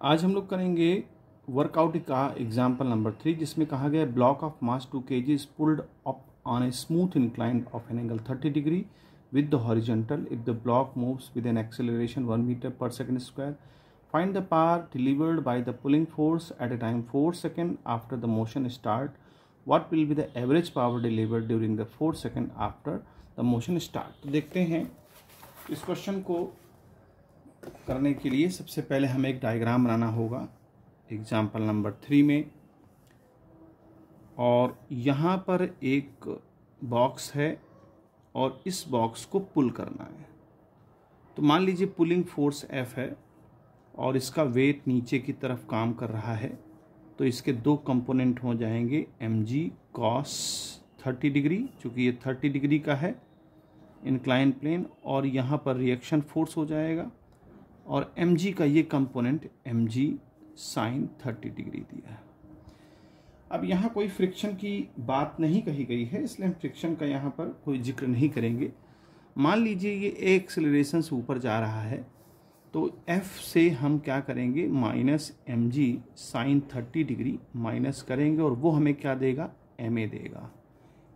आज हम लोग करेंगे वर्कआउट का एग्जाम्पल नंबर 3, जिसमें कहा गया block of mass 2 kg is pulled up on a smooth incline of an angle 30 degree with the horizontal if the block moves with an acceleration 1 meter per second square. Find the power delivered by the pulling force at a time 4 seconds after the motion start. What will be the average power delivered during the 4 seconds after the motion start? तो देखते हैं इस question को करने के लिए सबसे पहले हमें एक डायग्राम बनाना होगा एग्जाम्पल नंबर 3 में। और यहाँ पर एक बॉक्स है और इस बॉक्स को पुल करना है। तो मान लीजिए पुलिंग फोर्स F है और इसका वेट नीचे की तरफ काम कर रहा है, तो इसके दो कंपोनेंट हो जाएंगे mg cos 30 डिग्री, चूँकि ये 30 डिग्री का है इंक्लाइन प्लेन, और यहाँ पर रिएक्शन फोर्स हो जाएगा, और mg का ये कंपोनेंट mg sin 30 डिग्री दिया है। अब यहाँ कोई फ्रिक्शन की बात नहीं कही गई है, इसलिए हम फ्रिक्शन का यहाँ पर कोई जिक्र नहीं करेंगे। मान लीजिए ये एक्सेलरेशन से ऊपर जा रहा है, तो F से हम क्या करेंगे, minus mg sin 30 degree minus करेंगे, और वो हमें क्या देगा, ma देगा,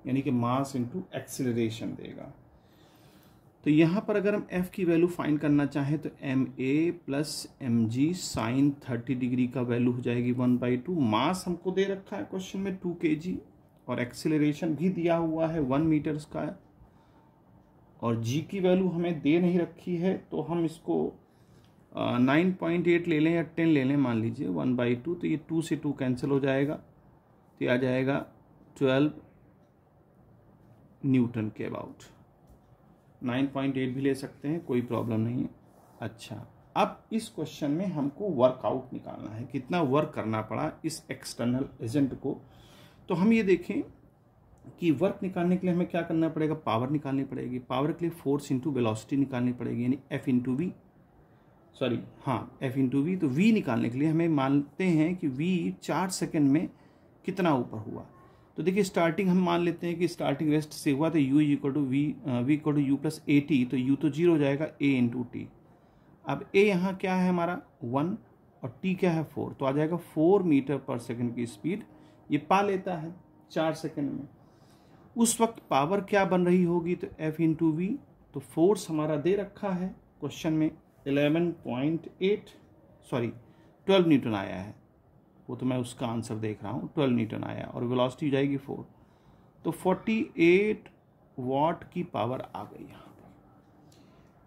यानी कि मास इंटू एक्सेलरेशन देगा। तो यहाँ पर अगर हम F की वैल्यू फाइंड करना चाहें तो ma plus mg sine 30 degree का वैल्यू हो जाएगी 1/2। मास हमको दे रखा है क्वेश्चन में 2 kg, और एक्सेलरेशन भी दिया हुआ है 1 मीटर का, और g की वैल्यू हमें दे नहीं रखी है, तो हम इसको 9.8 ले लें या 10 ले लें, मान लीजिए 1/2, तो ये 2 से 2 कैंसिल हो जाएगा, तो ये आ जाएगा 12 न्यूटन के अबाउट। 9.8 भी ले सकते हैं, कोई प्रॉब्लम नहीं है। अच्छा, अब इस क्वेश्चन में हमको वर्कआउट निकालना है, कितना वर्क करना पड़ा इस एक्सटर्नल एजेंट को। तो हम ये देखें कि वर्क निकालने के लिए हमें क्या करना पड़ेगा, पावर निकालनी पड़ेगी। पावर के लिए फोर्स इंटू वेलोसिटी निकालनी पड़ेगी, यानी F into V, F into V. तो V निकालने के लिए हमें मानते हैं कि V 4 सेकेंड में कितना ऊपर हुआ। तो देखिए स्टार्टिंग हम मान लेते हैं कि स्टार्टिंग रेस्ट से हुआ, तो u equal to u plus at, तो u तो 0 हो जाएगा, a इंटू टी। अब a यहाँ क्या है हमारा 1 और t क्या है 4, तो आ जाएगा 4 मीटर पर सेकंड की स्पीड ये पा लेता है 4 सेकंड में। उस वक्त पावर क्या बन रही होगी, तो f इंटू वी। तो फोर्स हमारा दे रखा है क्वेश्चन में 12 न्यूटन आया है, वो तो मैं उसका आंसर देख रहा हूँ, 12 न्यूटन आया, और वेलोसिटी हो जाएगी 4, तो 48 वाट की पावर आ गई यहाँ पर।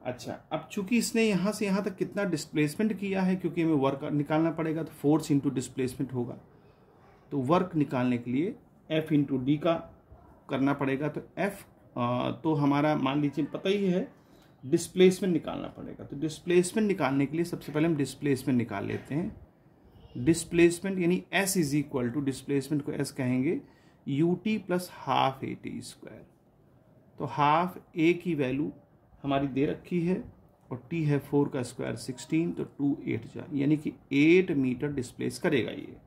अच्छा, अब चूंकि इसने यहाँ से यहाँ तक कितना डिस्प्लेसमेंट किया है, क्योंकि हमें वर्क निकालना पड़ेगा, तो फोर्स इंटू डिस्प्लेसमेंट होगा। तो वर्क निकालने के लिए F इंटू डी का करना पड़ेगा, तो F तो हमारा मान लीजिए पता ही है, डिस्प्लेसमेंट निकालना पड़ेगा। तो डिस्प्लेसमेंट निकालने के लिए सबसे पहले हम डिस्प्लेसमेंट निकाल लेते हैं। डिस्प्लेसमेंट यानी S is equal to, displacement को S कहेंगे, ut plus half at square. तो हाफ a की वैल्यू हमारी दे रखी है, और t है 4 का स्क्वायर 16, तो 2 8 जा, यानी कि 8 मीटर डिस्प्लेस करेगा ये।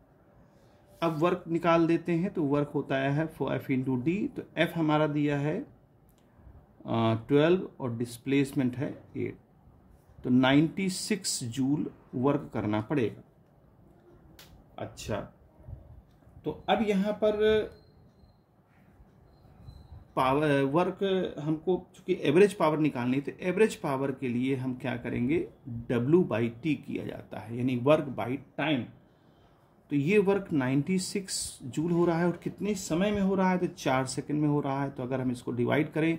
अब वर्क निकाल देते हैं, तो वर्क होता है F इंटू डी। तो F हमारा दिया है 12 और डिस्प्लेसमेंट है 8, तो 96 जूल वर्क करना पड़ेगा। अच्छा, तो अब यहाँ पर पावर वर्क हमको चूंकि एवरेज पावर निकालनी है, तो एवरेज पावर के लिए हम क्या करेंगे, W/T किया जाता है, यानी वर्क बाई टाइम। तो ये वर्क 96 जूल हो रहा है, और कितने समय में हो रहा है, तो 4 सेकंड में हो रहा है। तो अगर हम इसको डिवाइड करें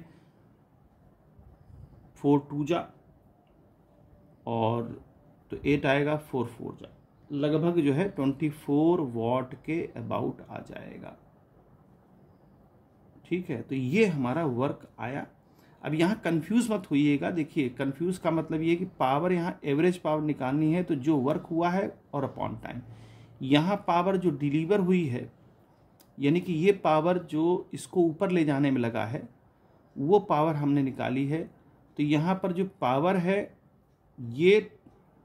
4 2 जा, और तो 8 आएगा, 4 4 जा, लगभग जो है 24 वाट के अबाउट आ जाएगा। ठीक है, तो ये हमारा वर्क आया। अब यहाँ कंफ्यूज मत होइएगा, देखिए कंफ्यूज का मतलब ये कि पावर यहाँ एवरेज पावर निकालनी है, तो जो वर्क हुआ है और अपॉन टाइम। यहाँ पावर जो डिलीवर हुई है, यानी कि ये पावर जो इसको ऊपर ले जाने में लगा है, वो पावर हमने निकाली है। तो यहाँ पर जो पावर है ये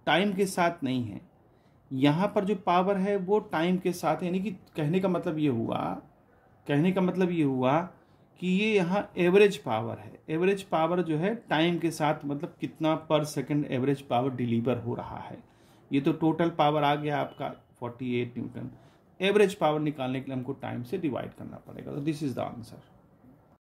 टाइम के साथ नहीं है, यहाँ पर जो पावर है वो टाइम के साथ है, यानी कि कहने का मतलब ये हुआ कि ये यहाँ एवरेज पावर है। एवरेज पावर जो है टाइम के साथ, मतलब कितना पर सेकंड एवरेज पावर डिलीवर हो रहा है, ये तो टोटल पावर आ गया आपका 48 न्यूटन। एवरेज पावर निकालने के लिए हमको टाइम से डिवाइड करना पड़ेगा। तो दिस इज द आंसर।